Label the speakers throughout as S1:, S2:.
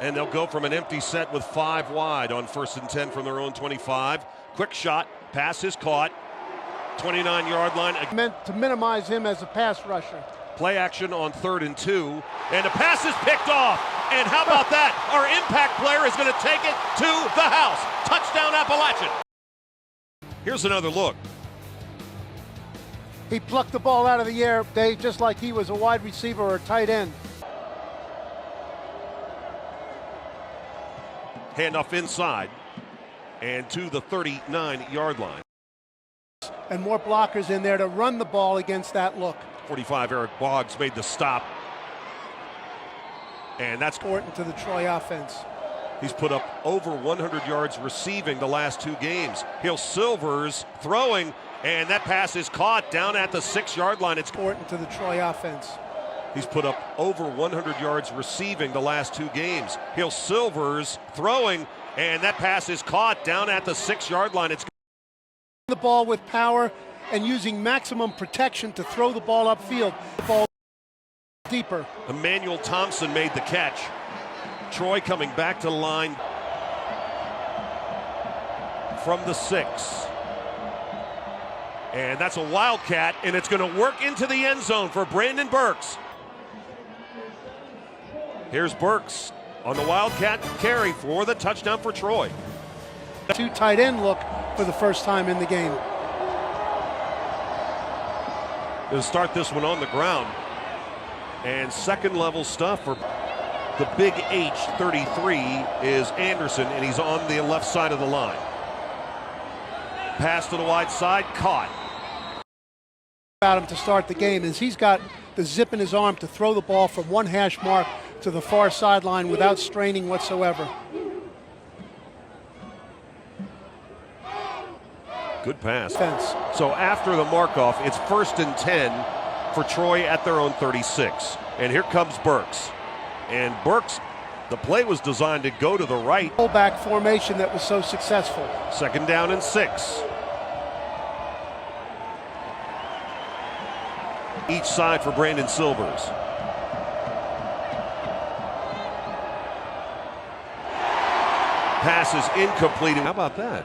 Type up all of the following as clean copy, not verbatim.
S1: And they'll go from an empty set with 5 wide on 1st and 10 from their own 25. Quick shot, pass is caught. 29-yard line.
S2: Meant to minimize him as a pass rusher.
S1: Play action on 3rd and 2. And the pass is picked off. And how about that? Our impact player is going to take it to the house. Touchdown Appalachian. Here's another look.
S2: He plucked the ball out of the air, Dave, just like he was a wide receiver or a tight end.
S1: Handoff inside and to the 39-yard line.
S2: And more blockers in there to run the ball against that look.
S1: 45, Eric Boggs made the stop. And that's
S2: important to the Troy offense.
S1: He's put up over 100 yards receiving the last 2 games. Hill Silvers throwing, and that pass is caught down at the 6-yard line. It's
S2: important to the Troy offense.
S1: He's put up over 100 yards receiving the last 2 games. Hill Silvers throwing, and that pass is caught down at the 6-yard line. It's
S2: the ball with power and using maximum protection to throw the ball upfield. The ball deeper.
S1: Emmanuel Thompson made the catch. Troy coming back to the line from the 6. And that's a wildcat, and it's going to work into the end zone for Brandon Burks. Here's Burks on the wildcat carry for the touchdown for Troy.
S2: 2 tight end look for the first time in the game.
S1: They'll start this one on the ground. And second level stuff for the big H, 33, is Anderson, and he's on the left side of the line. Pass to the wide side, caught.
S2: About him to start the game is he's got the zip in his arm to throw the ball from 1 hash mark to the far sideline without straining whatsoever.
S1: Good pass. So after the mark-off, it's 1st and 10 for Troy at their own 36. And here comes Burks. And Burks, the play was designed to go to the right.
S2: Fullback formation that was so successful.
S1: 2nd down and 6. Each side for Brandon Silvers. Pass is incomplete. How about that?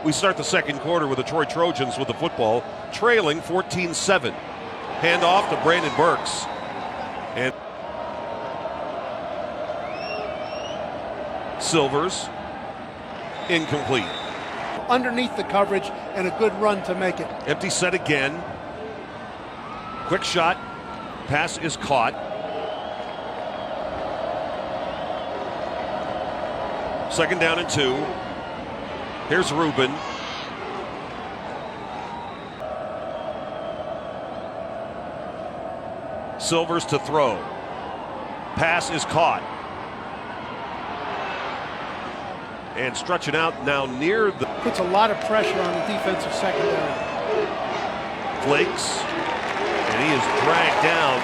S1: We start the second quarter with the Troy Trojans with the football, trailing 14-7. Hand off to Brandon Burks. And Silvers, incomplete.
S2: Underneath the coverage and a good run to make it.
S1: Empty set again. Quick shot. Pass is caught. 2nd down and 2. Here's Rubin. Silvers to throw. Pass is caught. And stretching out now near the...
S2: Puts a lot of pressure on the defensive secondary.
S1: Flakes. And he is dragged down.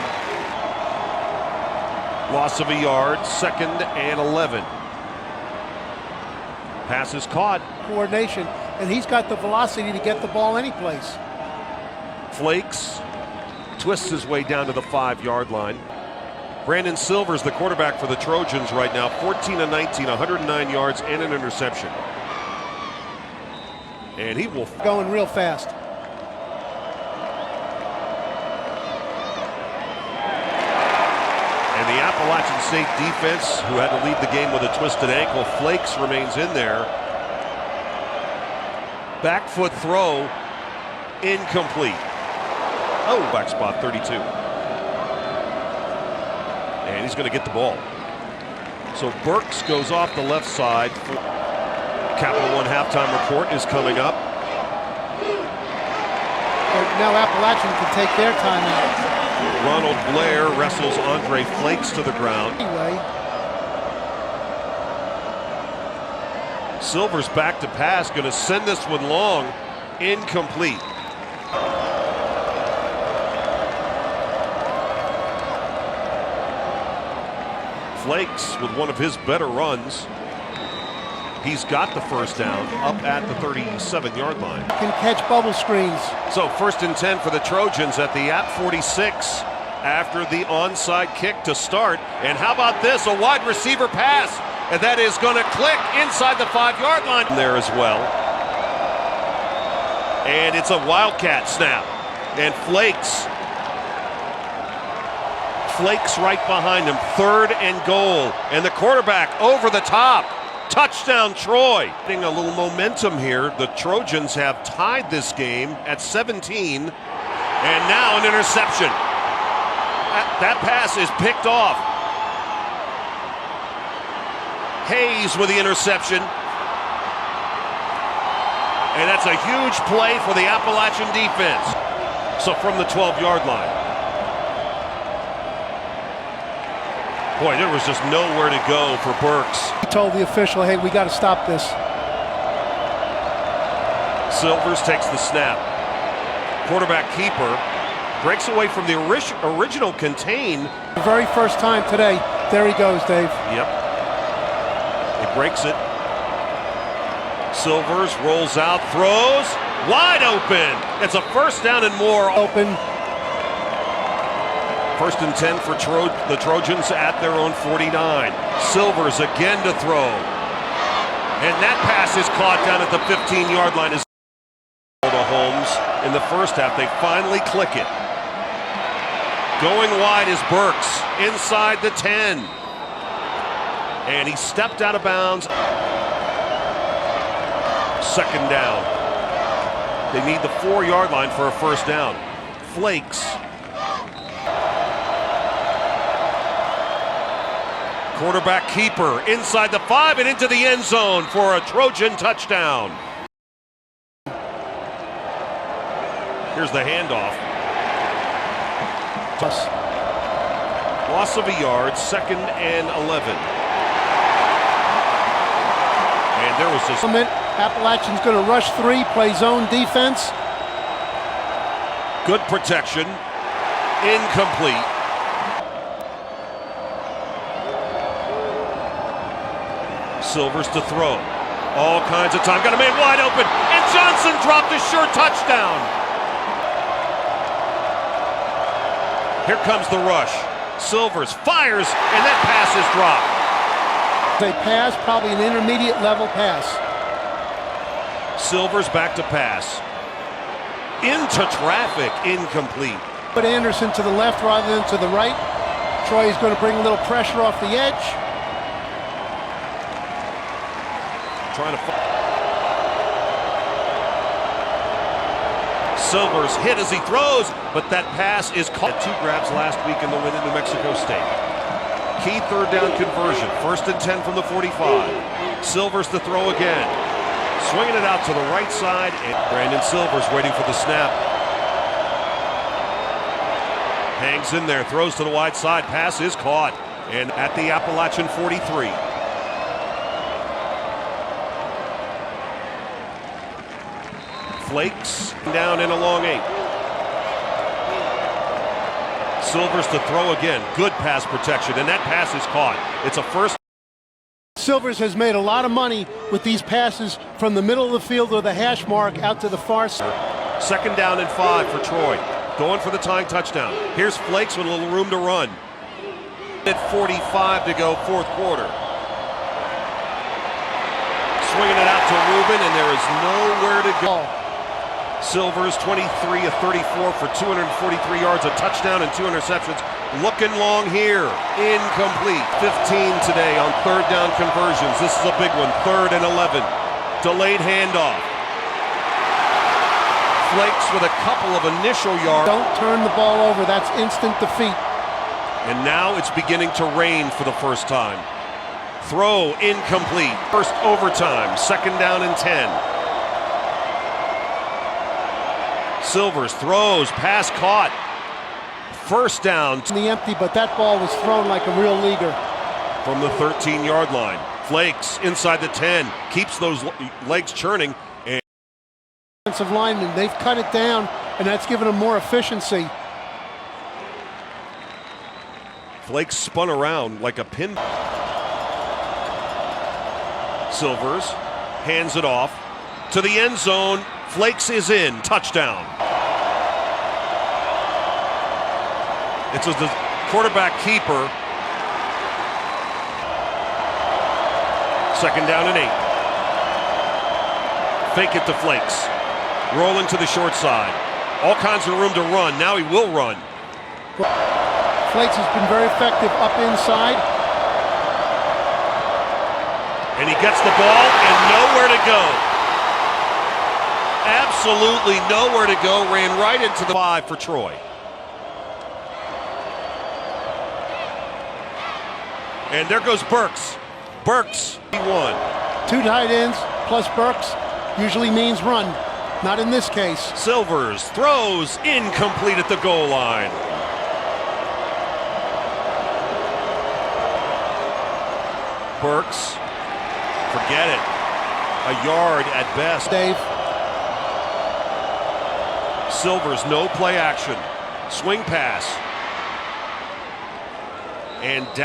S1: Loss of a yard. 2nd and 11. Pass is caught.
S2: Coordination, and he's got the velocity to get the ball anyplace.
S1: Flakes twists his way down to the 5-yard line. Brandon Silvers, the quarterback for the Trojans right now, 14 of 19, 109 yards and an interception. And he will...
S2: Going real fast.
S1: And the Appalachian State defense, who had to leave the game with a twisted ankle, Flakes remains in there. Back foot throw, incomplete. Oh, back spot 32. And he's going to get the ball. So Burks goes off the left side. Capital One halftime report is coming up.
S2: Now Appalachian can take their time out.
S1: Ronald Blair wrestles Andre Flakes to the ground.
S2: Anyway.
S1: Silvers back to pass, going to send this one long, incomplete. Flakes with one of his better runs. He's got the first down up at the 37-yard line.
S2: Can catch bubble screens.
S1: So 1st and 10 for the Trojans at the App 46. after the onside kick to start. And how about this? A wide receiver pass. And that is going to click inside the 5-yard line there as well. And it's a Wildcat snap. And Flakes right behind him. 3rd and goal. And the quarterback over the top. Touchdown, Troy. Getting a little momentum here. The Trojans have tied this game at 17. And now an interception. That pass is picked off. Hayes with the interception. And that's a huge play for the Appalachian defense. So from the 12-yard line. Boy, there was just nowhere to go for Burks.
S2: He told the official, hey, we got to stop this.
S1: Silvers takes the snap. Quarterback keeper breaks away from the original contain.
S2: The very first time today. There he goes, Dave.
S1: Yep. He breaks it. Silvers rolls out, throws, wide open. It's a first down and more.
S2: Open.
S1: 1st and 10 for the Trojans at their own 49. Silvers again to throw. And that pass is caught down at the 15-yard line. Is to Holmes in the first half. They finally click it. Going wide is Burks inside the 10. And he stepped out of bounds. 2nd down. They need the 4-yard line for a first down. Flakes. Quarterback keeper inside the 5 and into the end zone for a Trojan touchdown. Here's the handoff. Loss of a yard, 2nd and 11. And there was just...
S2: Appalachian's going to rush 3, play zone defense.
S1: Good protection. Incomplete. Silvers to throw. All kinds of time. Got a man wide open. And Johnson dropped a sure touchdown. Here comes the rush. Silvers fires, and that pass is dropped.
S2: They pass, probably an intermediate level pass.
S1: Silvers back to pass. Into traffic, incomplete.
S2: But Anderson to the left rather than to the right. Troy is going to bring a little pressure off the edge.
S1: Trying to... Silvers hit as he throws, but that pass is caught. 2 grabs last week in the win in New Mexico State. Key 3rd down conversion. 1st and 10 from the 45. Silvers to throw again. Swinging it out to the right side, and Brandon Silvers waiting for the snap. Hangs in there, throws to the wide side, pass is caught, and at the Appalachian 43. Flakes down in a long 8. Silvers to throw again, good pass protection, and that pass is caught. It's a first.
S2: Silvers has made a lot of money with these passes from the middle of the field or the hash mark out to the far side.
S1: 2nd down and 5 for Troy. Going for the tying touchdown. Here's Flakes with a little room to run. At 45 to go, 4th quarter. Swinging it out to Rubin, and there is nowhere to go. Silvers 23 of 34 for 243 yards, a touchdown and 2 interceptions. Looking long here. Incomplete. 15 today on 3rd down conversions. This is a big one. 3rd and 11. Delayed handoff. Flakes with a couple of initial yards.
S2: Don't turn the ball over. That's instant defeat.
S1: And now it's beginning to rain for the first time. Throw incomplete. First overtime. 2nd down and 10. Silvers throws. Pass caught. First down.
S2: In the empty, but that ball was thrown like a real leaguer.
S1: From the 13-yard line. Flakes inside the 10. Keeps those legs churning. And
S2: defensive linemen, they've cut it down, and that's given them more efficiency.
S1: Flakes spun around like a pin. Silvers hands it off to the end zone. Flakes is in. Touchdown. It's a quarterback keeper. Second down and 8. Fake it to Flakes. Rolling to the short side. All kinds of room to run. Now he will run.
S2: Flakes has been very effective up inside.
S1: And he gets the ball and nowhere to go. Absolutely nowhere to go. Ran right into the 5 for Troy. And there goes Burks. Burks, he won.
S2: 2 tight ends plus Burks usually means run. Not in this case.
S1: Silvers throws incomplete at the goal line. Burks, forget it. A yard at best.
S2: Dave.
S1: Silvers, no play action. Swing pass. And down.